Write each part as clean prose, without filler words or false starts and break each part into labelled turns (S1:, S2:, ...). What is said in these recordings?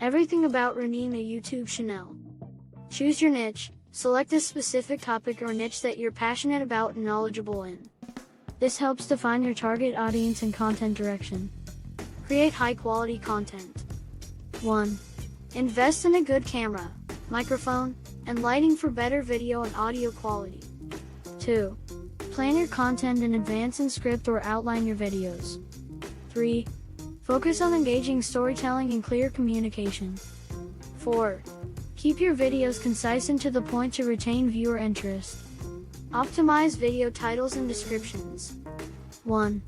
S1: Everything about running a YouTube channel. Choose your niche. Select a specific topic or niche that you're passionate about and knowledgeable in. This helps define your target audience and content direction. Create high-quality content. 1. Invest in a good camera, microphone, and lighting for better video and audio quality. 2. Plan your content in advance and script or outline your videos. 3. Focus on engaging storytelling and clear communication. 4. Keep your videos concise and to the point to retain viewer interest. Optimize video titles and descriptions. 1.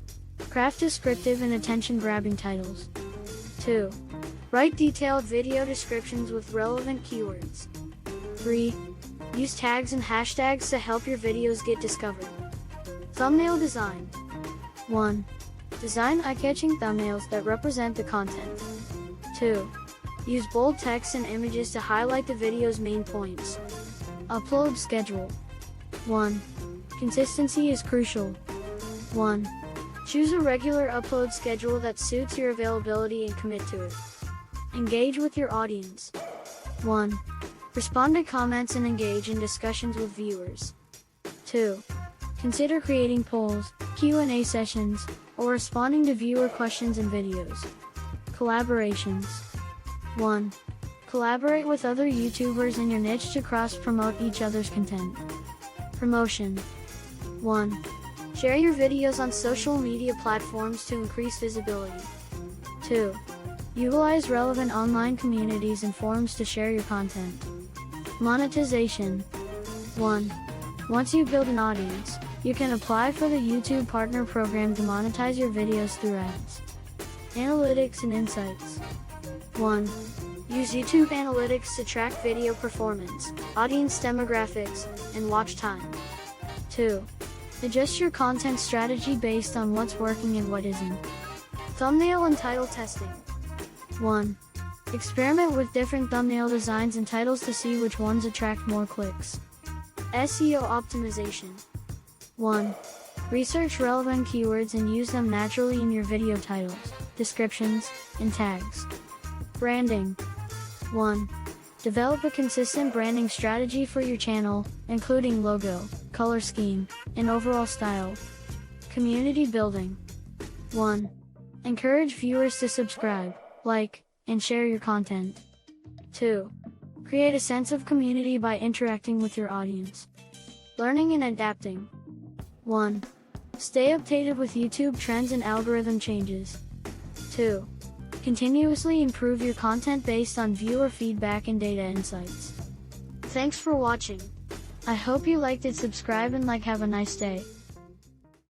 S1: Craft descriptive and attention-grabbing titles. 2. Write detailed video descriptions with relevant keywords. 3. Use tags and hashtags to help your videos get discovered. Thumbnail design. 1. Design eye-catching thumbnails that represent the content. 2. Use bold text and images to highlight the video's main points. Upload schedule. 1. Consistency is crucial. 1. Choose a regular upload schedule that suits your availability and commit to it. Engage with your audience. 1. Respond to comments and engage in discussions with viewers. 2. Consider creating polls, Q&A sessions, or responding to viewer questions in videos. Collaborations. 1. Collaborate with other YouTubers in your niche to cross-promote each other's content. Promotion. 1. Share your videos on social media platforms to increase visibility. 2. Utilize relevant online communities and forums to share your content. Monetization. 1. Once you build an audience, you can apply for the YouTube Partner Program to monetize your videos through ads. Analytics and insights. 1. Use YouTube Analytics to track video performance, audience demographics, and watch time. 2. Adjust your content strategy based on what's working and what isn't. Thumbnail and title testing. 1. Experiment with different thumbnail designs and titles to see which ones attract more clicks. SEO optimization. 1. Research relevant keywords and use them naturally in your video titles, descriptions, and tags. Branding. 1. Develop a consistent branding strategy for your channel, including logo, color scheme, and overall style. Community building. 1. Encourage viewers to subscribe, like, and share your content. 2. Create a sense of community by interacting with your audience. Learning and adapting. 1. Stay updated with YouTube trends and algorithm changes. 2. Continuously improve your content based on viewer feedback and data insights. Thanks for watching. I hope you liked it. Subscribe and have a nice day.